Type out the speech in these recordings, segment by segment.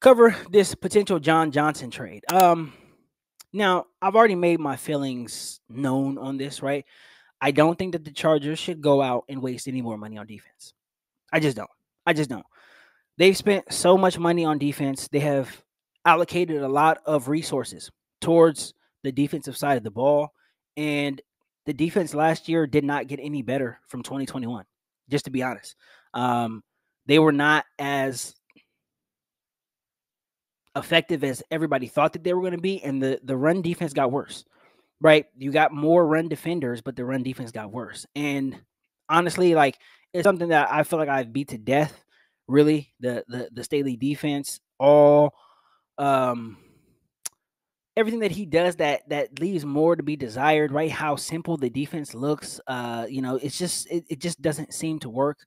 cover this potential John Johnson trade. Now I've already made my feelings known on this, right? I don't think that the Chargers should go out and waste any more money on defense. I just don't. I just don't. They've spent so much money on defense. They have allocated a lot of resources towards the defensive side of the ball. And the defense last year did not get any better from 2021, just to be honest. They were not as effective as everybody thought that they were going to be. And the run defense got worse, right? You got more run defenders, but the run defense got worse. And honestly, like, it's something that I feel like I've beat to death. Really, the Staley defense, all everything that he does that leaves more to be desired, right? How simple the defense looks. It's just it just doesn't seem to work.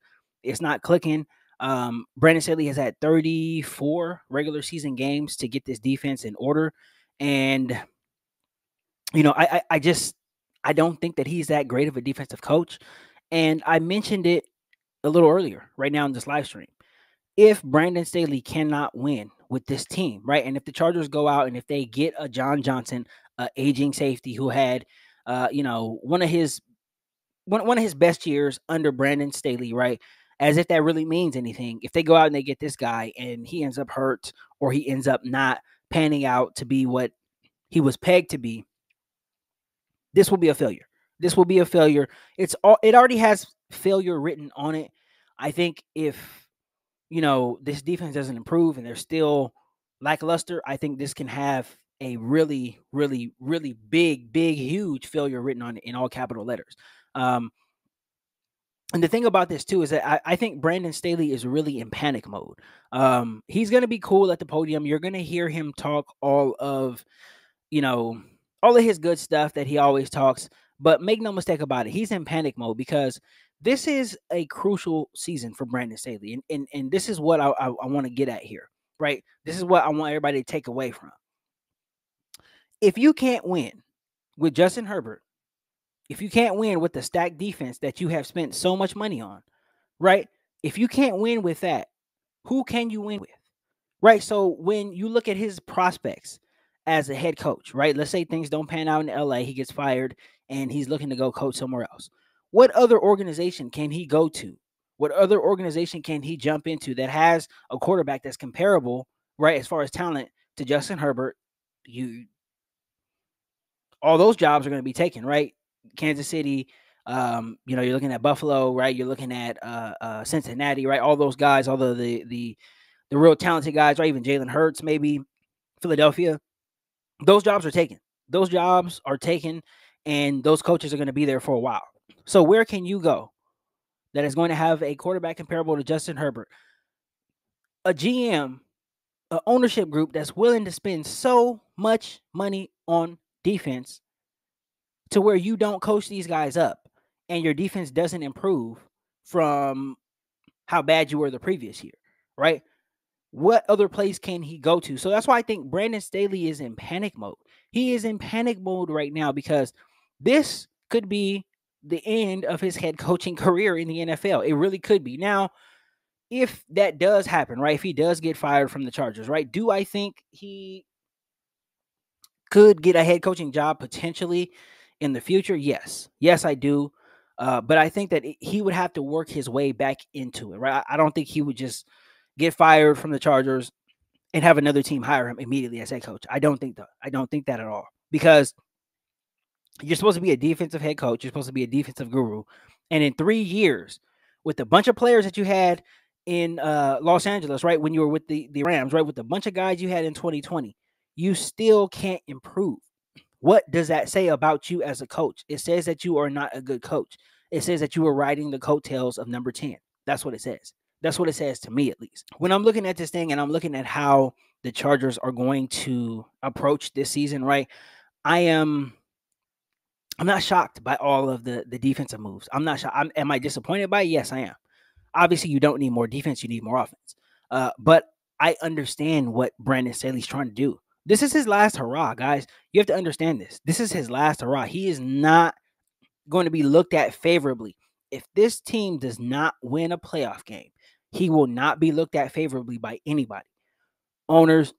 It's not clicking. Brandon Staley has had 34 regular season games to get this defense in order. And I don't think that he's that great of a defensive coach. And I mentioned it a little earlier, right now in this live stream. If Brandon Staley cannot win with this team, right, and if the Chargers go out and if they get a John Johnson, aging safety who had, one of his best years under Brandon Staley, right, as if that really means anything. If they go out and they get this guy and he ends up hurt or he ends up not panning out to be what he was pegged to be, this will be a failure. This will be a failure. It already has failure written on it. I think if this defense doesn't improve and they're still lackluster, I think this can have a really, really, really big, huge failure written on it in all capital letters. And the thing about this too is that I think Brandon Staley is really in panic mode. He's going to be cool at the podium. You're going to hear him talk all of his good stuff that he always talks. But make no mistake about it, he's in panic mode because this is a crucial season for Brandon Staley. And this is what I want to get at here, right? This is what I want everybody to take away from. If you can't win with Justin Herbert, if you can't win with the stacked defense that you have spent so much money on, right? If you can't win with that, who can you win with? Right? So when you look at his prospects as a head coach, right? Let's say things don't pan out in LA, he gets fired and he's looking to go coach somewhere else. What other organization can he go to? What other organization can he jump into that has a quarterback that's comparable, right, as far as talent to Justin Herbert? All those jobs are going to be taken, right? Kansas City, you're looking at Buffalo, right? You're looking at Cincinnati, right? All those guys, all the real talented guys, right? Even Jalen Hurts, maybe Philadelphia. Those jobs are taken. Those jobs are taken, and those coaches are going to be there for a while. So where can you go that is going to have a quarterback comparable to Justin Herbert? A GM, an ownership group that's willing to spend so much money on defense to where you don't coach these guys up and your defense doesn't improve from how bad you were the previous year, right? What other place can he go to? So that's why I think Brandon Staley is in panic mode. He is in panic mode right now because this could be the end of his head coaching career in the NFL. It really could be. Now, if that does happen, right, if he does get fired from the Chargers, right, do I think he could get a head coaching job potentially in the future? Yes. Yes, I do. But I think that he would have to work his way back into it, right? I don't think he would just get fired from the Chargers and have another team hire him immediately as head coach. I don't think that. I don't think that at all. Because you're supposed to be a defensive head coach. You're supposed to be a defensive guru. And in 3 years, with a bunch of players that you had in Los Angeles, right, when you were with the Rams, right, with a bunch of guys you had in 2020, you still can't improve. What does that say about you as a coach? It says that you are not a good coach. It says that you are riding the coattails of number 10. That's what it says. That's what it says to me, at least. When I'm looking at this thing and I'm looking at how the Chargers are going to approach this season, right, I'm not shocked by all of the defensive moves. I'm not shocked. Am I disappointed by it? Yes, I am. Obviously, you don't need more defense. You need more offense. But I understand what Brandon Staley's trying to do. This is his last hurrah, guys. You have to understand this. This is his last hurrah. He is not going to be looked at favorably. If this team does not win a playoff game, he will not be looked at favorably by anybody. owners,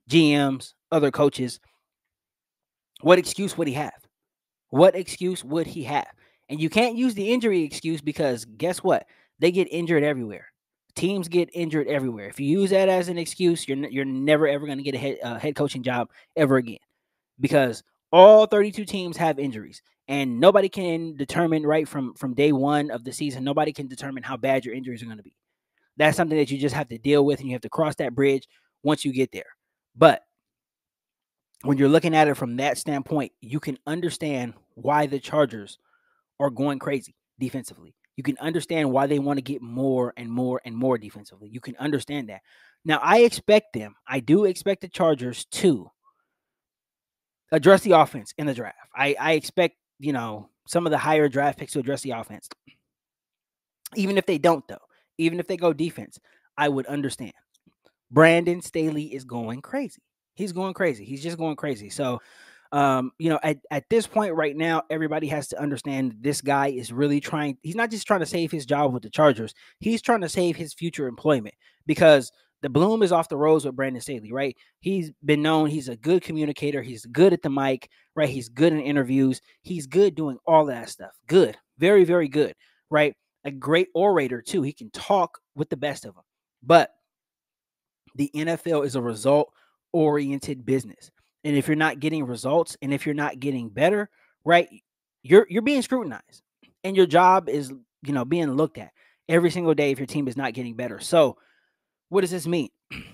GMs, other coaches. What excuse would he have? What excuse would he have? And you can't use the injury excuse because guess what? They get injured everywhere. Teams get injured everywhere. If you use that as an excuse, you're never ever going to get a head coaching job ever again because all 32 teams have injuries and nobody can determine right from day one of the season. Nobody can determine how bad your injuries are going to be. That's something that you just have to deal with and you have to cross that bridge once you get there. But when you're looking at it from that standpoint, you can understand why the Chargers are going crazy defensively. You can understand why they want to get more and more and more defensively. You can understand that. Now, I do expect the Chargers to address the offense in the draft. I expect, some of the higher draft picks to address the offense. Even if they don't, though, even if they go defense, I would understand. Brandon Staley is going crazy. He's going crazy. He's just going crazy. So, at this point right now, everybody has to understand this guy is really trying. He's not just trying to save his job with the Chargers. He's trying to save his future employment because the bloom is off the rose with Brandon Staley, right? He's been known. He's a good communicator. He's good at the mic, right? He's good in interviews. He's good doing all that stuff. Good. Very, very good, right? A great orator, too. He can talk with the best of them. But the NFL is a result-oriented business. And if you're not getting results and if you're not getting better, right, you're being scrutinized. And your job is, being looked at every single day if your team is not getting better. So, what does this mean?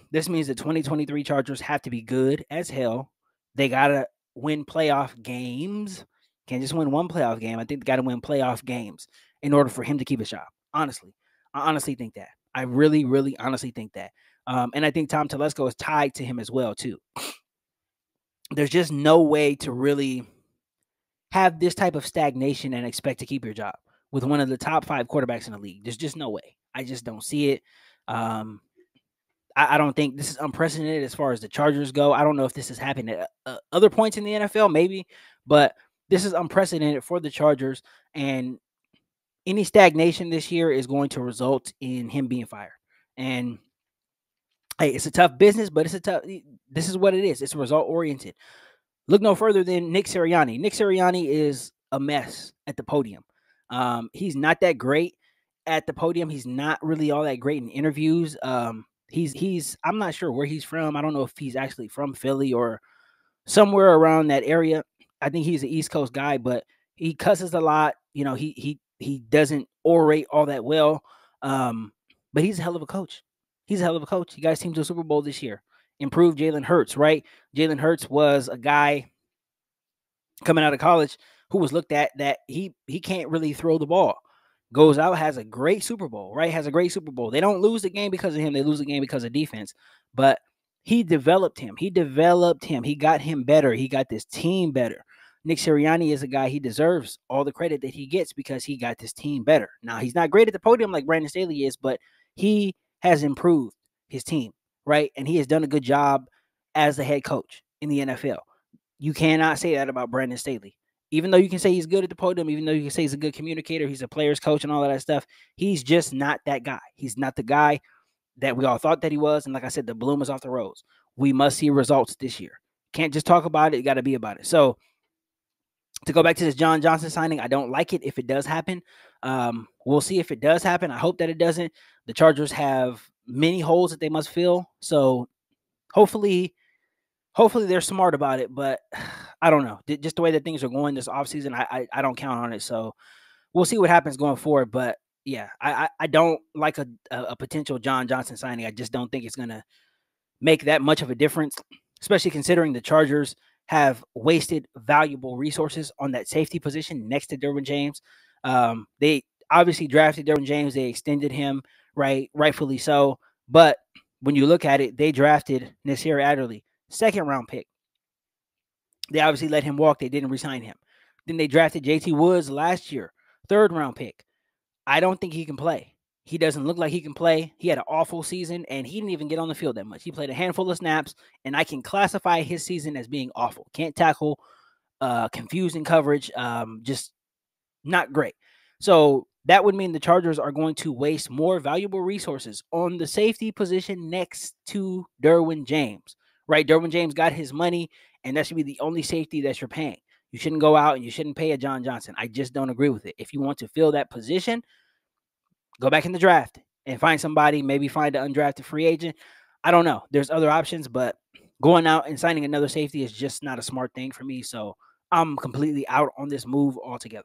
This means the 2023 Chargers have to be good as hell. They got to win playoff games. Can't just win one playoff game. I think they got to win playoff games in order for him to keep his job. Honestly. I honestly think that. I really, really honestly think that. And I think Tom Telesco is tied to him as well, too. There's just no way to really have this type of stagnation and expect to keep your job with one of the top 5 quarterbacks in the league. There's just no way. I just don't see it. I don't think this is unprecedented as far as the Chargers go. I don't know if this has happened at other points in the NFL, maybe, but this is unprecedented for the Chargers. And any stagnation this year is going to result in him being fired. And hey, it's a tough business, but this is what it is. It's result oriented. Look no further than Nick Sirianni. Nick Sirianni is a mess at the podium. He's not that great at the podium. He's not really all that great in interviews. I'm not sure where he's from. I don't know if he's actually from Philly or somewhere around that area. I think he's an East Coast guy, but he cusses a lot. He doesn't orate all that well. But he's a hell of a coach. He's a hell of a coach. He got his team to a Super Bowl this year. Improved Jalen Hurts, right? Jalen Hurts was a guy coming out of college who was looked at that he can't really throw the ball. Goes out, has a great Super Bowl, right? Has a great Super Bowl. They don't lose the game because of him. They lose the game because of defense. But he developed him. He got him better. He got this team better. Nick Sirianni is a guy, he deserves all the credit that he gets because he got this team better. Now, he's not great at the podium like Brandon Staley is, but he has improved his team, right? And he has done a good job as the head coach in the NFL. You cannot say that about Brandon Staley. Even though you can say he's good at the podium, even though you can say he's a good communicator, he's a player's coach and all of that stuff, he's just not that guy. He's not the guy that we all thought that he was. And like I said, the bloom is off the rose. We must see results this year. Can't just talk about it. You got to be about it. So to go back to this John Johnson signing, I don't like it if it does happen. We'll see if it does happen. I hope that it doesn't. The Chargers have many holes that they must fill. So hopefully they're smart about it, but I don't know. Just the way that things are going this offseason, I don't count on it. So we'll see what happens going forward. But yeah, I don't like a potential John Johnson signing. I just don't think it's going to make that much of a difference, especially considering the Chargers have wasted valuable resources on that safety position next to Derwin James. They obviously drafted Derwin James. They extended him, rightfully so. But when you look at it, they drafted Nasir Adderley, 2nd-round pick. They obviously let him walk. They didn't re-sign him. Then they drafted JT Woods last year, 3rd-round pick. I don't think he can play. He doesn't look like he can play. He had an awful season, and he didn't even get on the field that much. He played a handful of snaps, and I can classify his season as being awful. Can't tackle, confusing coverage, just not great. So that would mean the Chargers are going to waste more valuable resources on the safety position next to Derwin James, right? Derwin James got his money, and that should be the only safety that you're paying. You shouldn't go out and you shouldn't pay a John Johnson. I just don't agree with it. If you want to fill that position, go back in the draft and find somebody, maybe find an undrafted free agent. I don't know. There's other options, but going out and signing another safety is just not a smart thing for me. So I'm completely out on this move altogether.